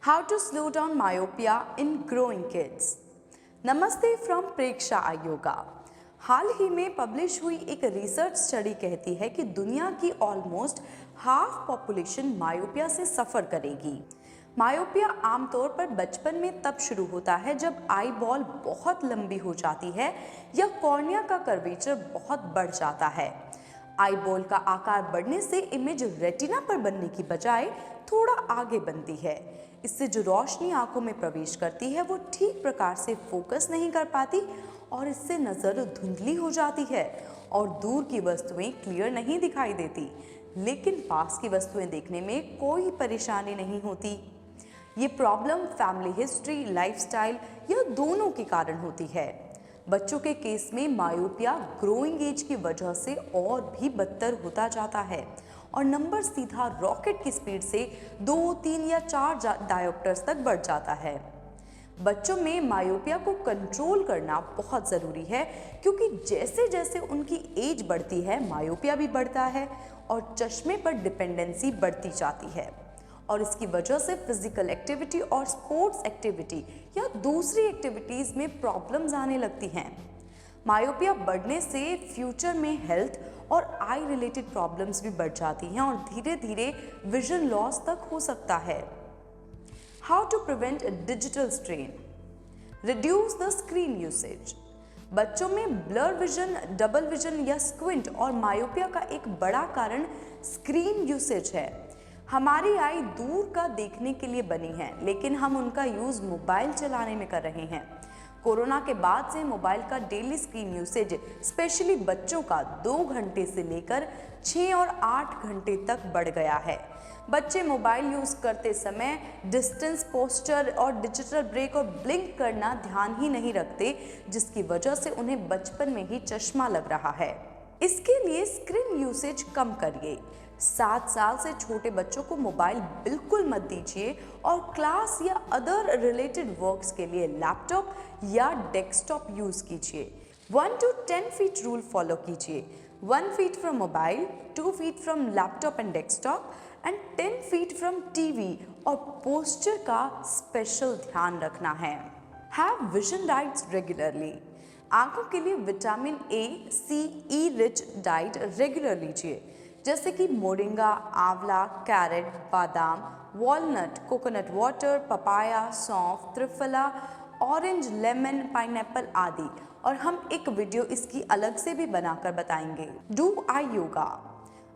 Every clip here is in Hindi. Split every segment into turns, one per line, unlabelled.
How to slow down myopia in growing kids. नमस्ते फ्रॉम प्रेक्षा आयोगा। हाल ही में पब्लिश हुई एक रिसर्च स्टडी कहती है कि दुनिया की ऑलमोस्ट हाफ पॉपुलेशन मायोपिया से सफ़र करेगी। मायोपिया आमतौर पर बचपन में तब शुरू होता है जब आई बॉल बहुत लंबी हो जाती है या कॉर्निया का कर्वेचर बहुत बढ़ जाता है। आई बॉल का आकार बढ़ने से इमेज रेटिना पर बनने की बजाय थोड़ा आगे बनती है। इससे जो रोशनी आंखों में प्रवेश करती है वो ठीक प्रकार से फोकस नहीं कर पाती और इससे नज़र धुंधली हो जाती है और दूर की वस्तुएं क्लियर नहीं दिखाई देती, लेकिन पास की वस्तुएं देखने में कोई परेशानी नहीं होती। ये प्रॉब्लम फैमिली हिस्ट्री, लाइफस्टाइल या दोनों के कारण होती है। बच्चों के केस में मायोपिया ग्रोइंग एज की वजह से और भी बदतर होता जाता है और नंबर सीधा रॉकेट की स्पीड से 2, 3 या 4 डायोप्टर्स तक बढ़ जाता है। बच्चों में मायोपिया को कंट्रोल करना बहुत ज़रूरी है क्योंकि जैसे जैसे उनकी एज बढ़ती है मायोपिया भी बढ़ता है और चश्मे पर डिपेंडेंसी बढ़ती जाती है और इसकी वजह से फिजिकल एक्टिविटी और स्पोर्ट्स एक्टिविटी या दूसरी एक्टिविटीज़ में प्रॉब्लम्स आने लगती हैं। मायोपिया बढ़ने से फ्यूचर में हेल्थ और आई रिलेटेड प्रॉब्लम्स भी बढ़ जाती हैं और धीरे धीरे विजन लॉस तक हो सकता है। How to prevent digital strain, reduce the screen usage. बच्चों में ब्लर विजन, डबल विजन या स्क्विंट और मायोपिया का एक बड़ा कारण स्क्रीन यूसेज है। हमारी आई दूर का देखने के लिए बनी है, लेकिन हम उनका यूज़ मोबाइल चलाने में कर रहे हैं। कोरोना के बाद से मोबाइल का डेली स्क्रीन यूसेज स्पेशली बच्चों का 2 घंटे से लेकर 6 और 8 घंटे तक बढ़ गया है। बच्चे मोबाइल यूज़ करते समय डिस्टेंस, पोस्चर और डिजिटल ब्रेक और ब्लिंक करना ध्यान ही नहीं रखते, जिसकी वजह से उन्हें बचपन में ही चश्मा लग रहा है। इसके लिए स्क्रीन यूसेज कम करिए। 7 साल से छोटे बच्चों को मोबाइल बिल्कुल मत दीजिए और क्लास या अदर रिलेटेड वर्क्स के लिए लैपटॉप या डेस्कटॉप यूज़ कीजिए। 1 to 10 फीट रूल फॉलो कीजिए। 1 feet from mobile, 2 feet from laptop and desktop and 10 feet from TV और पोस्चर का स्पेशल ध्यान रखना है। Have vision diets regularly. आंखों के लिए vitamin A, C, E rich diet regular लीजिए, जैसे कि मोरिंगा, आंवला, कैरेट, बादाम, वॉलनट, कोकोनट वाटर, पपाया, सौंफ, त्रिफला, ऑरेंज, लेमन, पाइनएप्पल आदि। और हम एक वीडियो इसकी अलग से भी बनाकर बताएंगे। Do I yoga.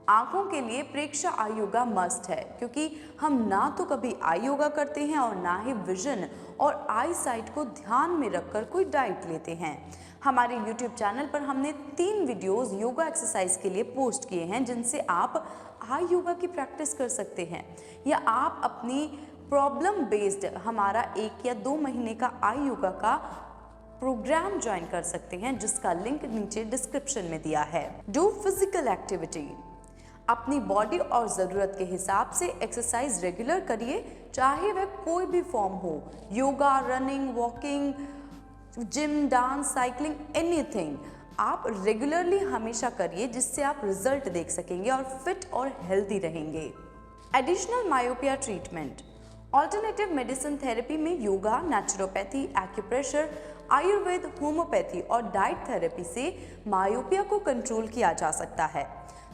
आंखों के लिए प्रेक्षा आई योगा मस्ट है क्योंकि हम ना तो कभी आई योगा करते हैं और ना ही विजन और आई साइट को ध्यान में रखकर कोई डाइट लेते हैं। हमारे YouTube चैनल पर हमने 3 वीडियोस योगा एक्सरसाइज के लिए पोस्ट किए हैं जिनसे आप आई योगा की प्रैक्टिस कर सकते हैं या आप अपनी प्रॉब्लम बेस्ड हमारा 1 या 2 महीने का आई योगा का प्रोग्राम ज्वाइन कर सकते हैं, जिसका लिंक नीचे डिस्क्रिप्शन में दिया है। Do physical activity. अपनी बॉडी और ज़रूरत के हिसाब से एक्सरसाइज रेगुलर करिए, चाहे वह कोई भी फॉर्म हो, yoga, running, walking, gym, dance, cycling, anything. आप रेगुलरली हमेशा करिए जिससे आप रिजल्ट देख सकेंगे और फिट और हेल्दी रहेंगे। Additional myopia treatment. Alternative medicine therapy में yoga, naturopathy, acupressure, Ayurveda, homeopathy और डाइट थेरेपी से मायोपिया को कंट्रोल किया जा सकता है।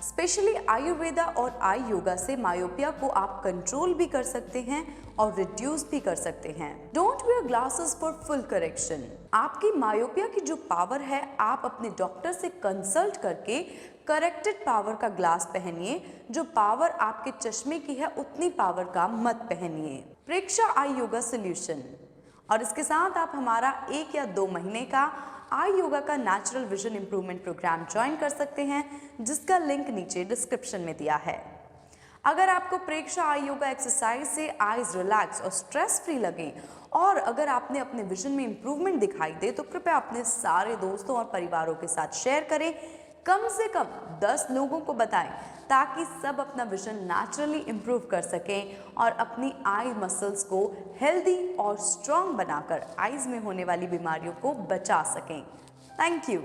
स्पेशली आयुर्वेदा और आई योगा से मायोपिया को आप कंट्रोल भी कर सकते हैं और रिड्यूस भी कर सकते हैं। Don't wear glasses for full correction. आपकी मायोपिया की जो पावर है आप अपने डॉक्टर से कंसल्ट करके करेक्टेड पावर का ग्लास पहनिए। जो पावर आपके चश्मे की है उतनी पावर का मत पहनिए। प्रेक्षा आई योगा सोल्यूशन। और इसके साथ आप हमारा 1 या 2 महीने का आई योगा का natural vision improvement program join कर सकते हैं, जिसका लिंक नीचे डिस्क्रिप्शन में दिया है। अगर आपको प्रेक्षा आई योगा एक्सरसाइज से आईज रिलैक्स और स्ट्रेस फ्री लगे और अगर आपने अपने विजन में इंप्रूवमेंट दिखाई दे तो कृपया अपने सारे दोस्तों और परिवारों के साथ शेयर करें। कम से कम 10 लोगों को बताएं ताकि सब अपना विजन नेचुरली इम्प्रूव कर सकें और अपनी आई मसल्स को हेल्दी और स्ट्रॉन्ग बनाकर आईज में होने वाली बीमारियों को बचा सकें। Thank you.